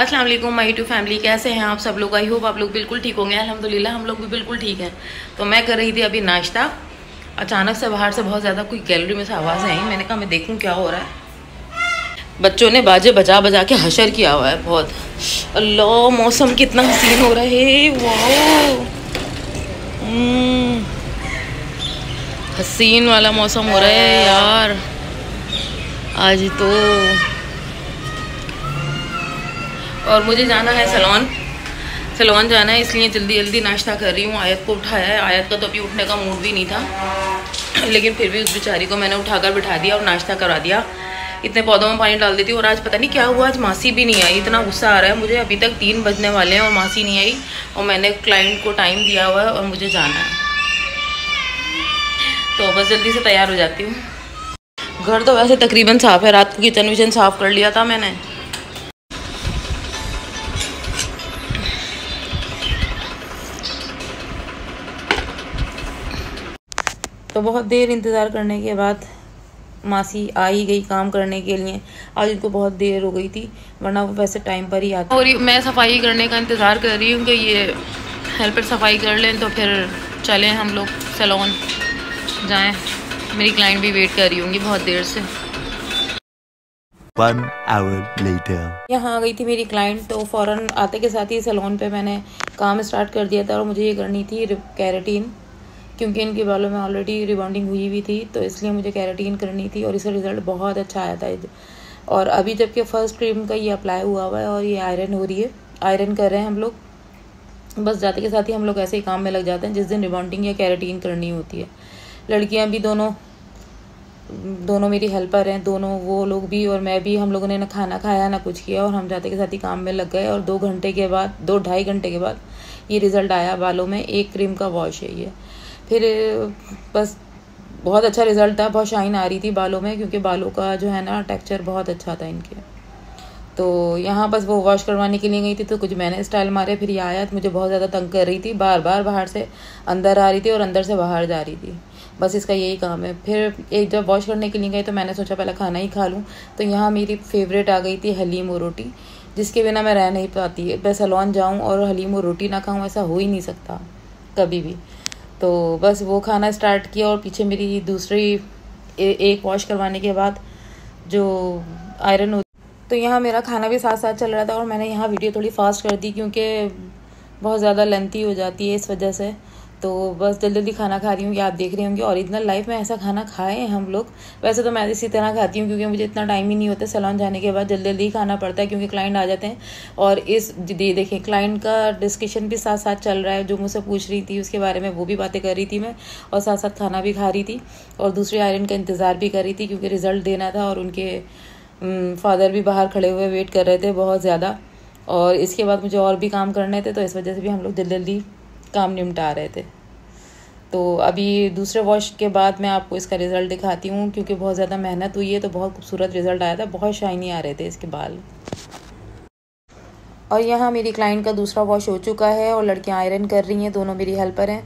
अस्सलाम वालेकुम my YouTube family, कैसे हैं आप सब लोग। आई होप आप लोग बिल्कुल ठीक होंगे। अल्हम्दुलिल्लाह हम लोग भी बिल्कुल ठीक हैं। तो मैं कर रही थी अभी नाश्ता। अचानक से बाहर से बहुत ज़्यादा कोई गैलरी में से आवाज़ें आई। मैंने कहा मैं देखूं क्या हो रहा है। बच्चों ने बाजे बजा बजा के हशर किया हुआ है बहुत। अल्लाह मौसम कितना हसीन हो रहा है। वाह हसीन वाला मौसम हो रहा है यार आज तो। और मुझे जाना है सलोन जाना है, इसलिए जल्दी जल्दी नाश्ता कर रही हूँ। आयत को उठाया है। आयत का तो अभी उठने का मूड भी नहीं था, लेकिन फिर भी उस बेचारी को मैंने उठाकर बिठा दिया और नाश्ता करा दिया। इतने पौधों में पानी डाल देती हूँ। और आज पता नहीं क्या हुआ, आज मासी भी नहीं आई। इतना गुस्सा आ रहा है मुझे। अभी तक 3 बजने वाले हैं और मासी नहीं आई। और मैंने क्लाइंट को टाइम दिया हुआ है और मुझे जाना है, तो बस जल्दी से तैयार हो जाती हूँ। घर तो वैसे तकरीबन साफ़ है। रात को किचन विचन साफ़ कर लिया था मैंने। तो बहुत देर इंतज़ार करने के बाद मासी आ ही गई काम करने के लिए। आज उनको बहुत देर हो गई थी, वरना वो वैसे टाइम पर ही आती। और मैं सफाई करने का इंतज़ार कर रही हूँ कि ये हेल्पर सफाई कर लें तो फिर चलें हम लोग सैलून जाएं। मेरी क्लाइंट भी वेट कर रही होंगी बहुत देर से। 1 hour later. यहाँ आ गई थी मेरी क्लाइंट, तो फ़ौरन आते के साथ ही सैलून पे मैंने काम स्टार्ट कर दिया था। और मुझे ये करनी थी कैरेटीन, क्योंकि इनके बालों में ऑलरेडी रिबॉन्डिंग हुई हुई थी, तो इसलिए मुझे कैरेटीन करनी थी। और इसका रिज़ल्ट बहुत अच्छा आया था। और अभी जबकि फ़र्स्ट क्रीम का ये अप्लाई हुआ हुआ है और ये आयरन हो रही है, आयरन कर रहे हैं हम लोग। बस जाते के साथ ही हम लोग ऐसे ही काम में लग जाते हैं जिस दिन रिबॉन्डिंग या कैरेटीन करनी होती है। लड़कियां भी दोनों मेरी हेल्पर हैं, दोनों वो लोग भी और मैं भी। हम लोगों ने ना खाना खाया ना कुछ किया और हम जाते के साथ ही काम में लग गए। और 2-2.5 घंटे के बाद ये रिज़ल्ट आया बालों में। 1 क्रीम का वॉश है ये। फिर बस बहुत अच्छा रिज़ल्ट था। बहुत शाइन आ रही थी बालों में, क्योंकि बालों का जो है ना टेक्सचर बहुत अच्छा था इनके। तो यहाँ बस वो वॉश करवाने के लिए गई थी, तो कुछ मैंने स्टाइल मारे। फिर ये आयत मुझे बहुत ज़्यादा तंग कर रही थी, बार बार बाहर से अंदर आ रही थी और अंदर से बाहर जा रही थी। बस इसका यही काम है। फिर एक जब वॉश करने के लिए गई तो मैंने सोचा पहले खाना ही खा लूँ। तो यहाँ मेरी फेवरेट आ गई थी हलीम और रोटी, जिसके बिना मैं रह नहीं पाती। मैं सैलून जाऊँ और हलीम और रोटी ना खाऊँ, ऐसा हो ही नहीं सकता कभी भी। तो बस वो खाना स्टार्ट किया। और पीछे मेरी दूसरी एक वॉश करवाने के बाद जो आयरन होती, तो यहाँ मेरा खाना भी साथ साथ चल रहा था। और मैंने यहाँ वीडियो थोड़ी फास्ट कर दी, क्योंकि बहुत ज़्यादा लेंथी हो जाती है इस वजह से। तो बस जल्दी जल्दी खाना खा रही हूँ। कि आप देख रहे होंगे ओरिजिनल लाइफ में ऐसा खाना खाए हैं हम लोग। वैसे तो मैं इसी तरह खाती हूँ, क्योंकि मुझे इतना टाइम ही नहीं होता। सैलून जाने के बाद जल्दी जल्दी खाना पड़ता है, क्योंकि क्लाइंट आ जाते हैं। और देखें क्लाइंट का डिस्कशन भी साथ साथ चल रहा है। जो मुझसे पूछ रही थी उसके बारे में वो भी बातें कर रही थी मैं, और साथ साथ खाना भी खा रही थी। और दूसरी आयरन का इंतज़ार भी कर रही थी, क्योंकि रिज़ल्ट देना था। और उनके फादर भी बाहर खड़े हुए वेट कर रहे थे बहुत ज़्यादा। और इसके बाद मुझे और भी काम करने थे, तो इस वजह से भी हम लोग जल्दी जल्दी काम निपटा रहे थे। तो अभी दूसरे वॉश के बाद मैं आपको इसका रिज़ल्ट दिखाती हूँ, क्योंकि बहुत ज़्यादा मेहनत हुई है। तो बहुत खूबसूरत रिज़ल्ट आया था, बहुत शाइनी आ रहे थे इसके बाल। और यहाँ मेरी क्लाइंट का दूसरा वॉश हो चुका है और लड़कियाँ आयरन कर रही हैं, दोनों मेरी हेल्पर हैं।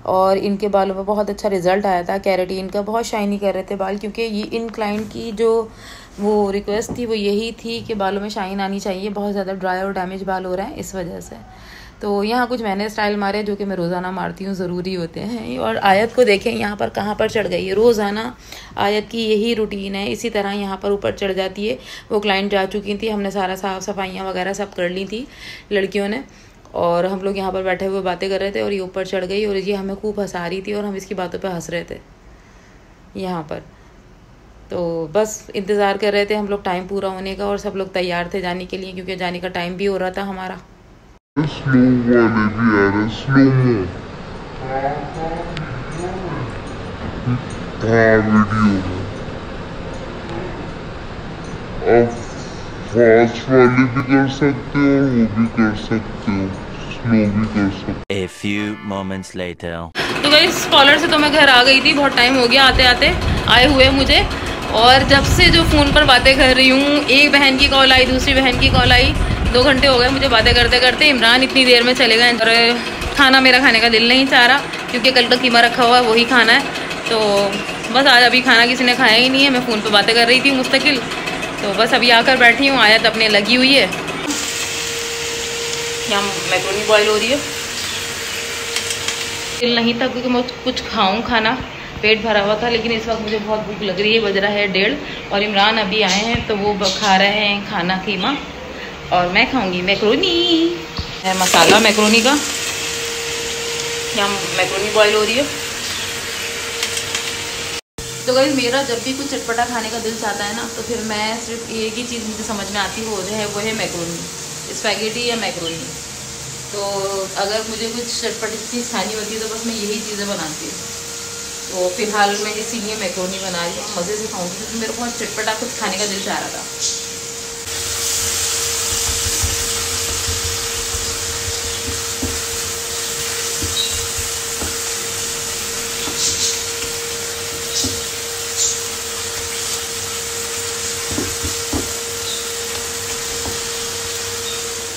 और इनके बालों में बहुत अच्छा रिज़ल्ट आया था कैरेटीन का। बहुत शाइनी कर रहे थे बाल, क्योंकि ये इन क्लाइंट की जो वो रिक्वेस्ट थी वो यही थी कि बालों में शाइन आनी चाहिए। बहुत ज़्यादा ड्राई और डैमेज बाल हो रहे हैं इस वजह से। तो यहाँ कुछ मैंने स्टाइल मारे जो कि मैं रोज़ाना मारती हूँ, ज़रूरी होते हैं। और आयत को देखें यहाँ पर कहाँ पर चढ़ गई है। रोज़ाना आयत की यही रूटीन है, इसी तरह यहाँ पर ऊपर चढ़ जाती है। वो क्लाइंट जा चुकी थी, हमने सारा साफ़ सफाइयाँ वगैरह सब कर ली थी लड़कियों ने। और हम लोग यहाँ पर बैठे हुए बातें कर रहे थे और ये ऊपर चढ़ गई और ये हमें खूब हंसा रही थी और हम इसकी बातों पे हंस रहे थे यहाँ पर। तो बस इंतज़ार कर रहे थे हम लोग टाइम पूरा होने का, और सब लोग तैयार थे जाने के लिए, क्योंकि जाने का टाइम भी हो रहा था हमारा। स्लो वाले भी आ रहे, स्लो मो। हाँ वीडियो में अब फास्ट वाले भी कर सकते हो और वो भी कर सकते हो, स्लो भी कर सकते हो। A few moments later. तो गाइस कॉलर से तो मैं घर आ गई थी, बहुत टाइम हो गया आते आते आए हुए मुझे। और जब से जो फ़ोन पर बातें कर रही हूँ, एक बहन की कॉल आई, दूसरी बहन की कॉल आई, 2 घंटे हो गए मुझे बातें करते करते। इमरान इतनी देर में चले गए और खाना मेरा खाने का दिल नहीं चाह रहा, क्योंकि कल का कीमा रखा हुआ है वही खाना है। तो बस आज अभी खाना किसी ने खाया ही नहीं है। मैं फ़ोन पर बातें कर रही थी मुस्तकिल। तो बस अभी आकर बैठी हूँ। आयत अपने लगी हुई है। यहाँ मैक्रोनी बॉईल हो रही है। दिल नहीं था क्योंकि मैं कुछ खाऊं खाना, पेट भरा हुआ था, लेकिन इस वक्त मुझे बहुत भूख लग रही है। बज रहा है 1:30 और इमरान अभी आए हैं तो वो खा रहे हैं खाना कीमा और मैं खाऊंगी मैक्रोनी। है मसाला मैक्रोनी का, यहाँ मैक्रोनी बॉईल हो रही है। तो गाइस मेरा जब भी कुछ चटपटा खाने का दिल चाहता है ना, तो फिर मैं सिर्फ एक ही चीज़ मुझे समझ में आती वो है मैक्रोनी, स्पैगेटी या मैक्रोनी। तो अगर मुझे कुछ चटपटी चीज़ खानी होती है तो बस मैं यही चीज़ें बनाती हूँ। तो फिलहाल मैं इसीलिए मैक्रोनी बना रही हूँ, मज़े से खाऊंगी क्योंकि मेरे को बहुत चटपटा कुछ खाने का दिल चाह रहा था।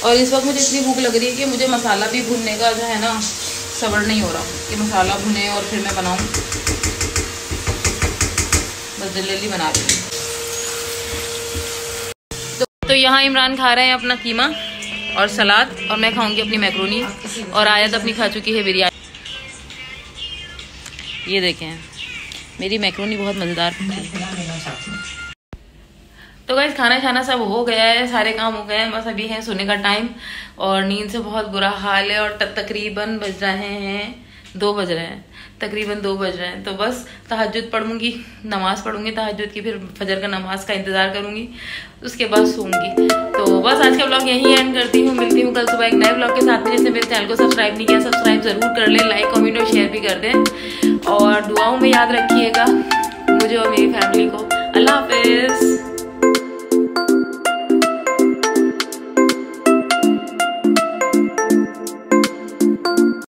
और इस वक्त मुझे इतनी भूख लग रही है कि मुझे मसाला भी भूनने का जो है ना सब्र नहीं हो रहा कि मसाला भुने और फिर मैं बनाऊँ। बस जल्दी बना रही हूँ। तो यहाँ इमरान खा रहे हैं अपना कीमा और सलाद और मैं खाऊंगी अपनी मैक्रोनी और आयत अपनी खा चुकी है बिरयानी। ये देखें मेरी मैक्रोनी बहुत मज़ेदार है। तो गाइस खाना खाना सब हो गया है, सारे काम हो गए हैं, बस अभी है सोने का टाइम और नींद से बहुत बुरा हाल है। और तकरीबन बज रहे हैं 2 बज रहे हैं, तकरीबन 2 बज रहे हैं। तो बस तहज्जुद पढ़ूंगी, नमाज़ पढ़ूंगी तहज्जुद की, फिर फजर का नमाज का इंतज़ार करूंगी, उसके बाद सोऊंगी। तो बस आज का व्लॉग यहीं एंड करती हूँ। मिलती हूँ कल सुबह एक नए व्लॉग के साथ में। जिसने मेरे चैनल को सब्सक्राइब नहीं किया सब्सक्राइब ज़रूर कर ले, लाइक कमेंट और शेयर भी कर दें और दुआओं में याद रखिएगा मुझे और मेरी फैमिली को। अल्लाह हाफिज़।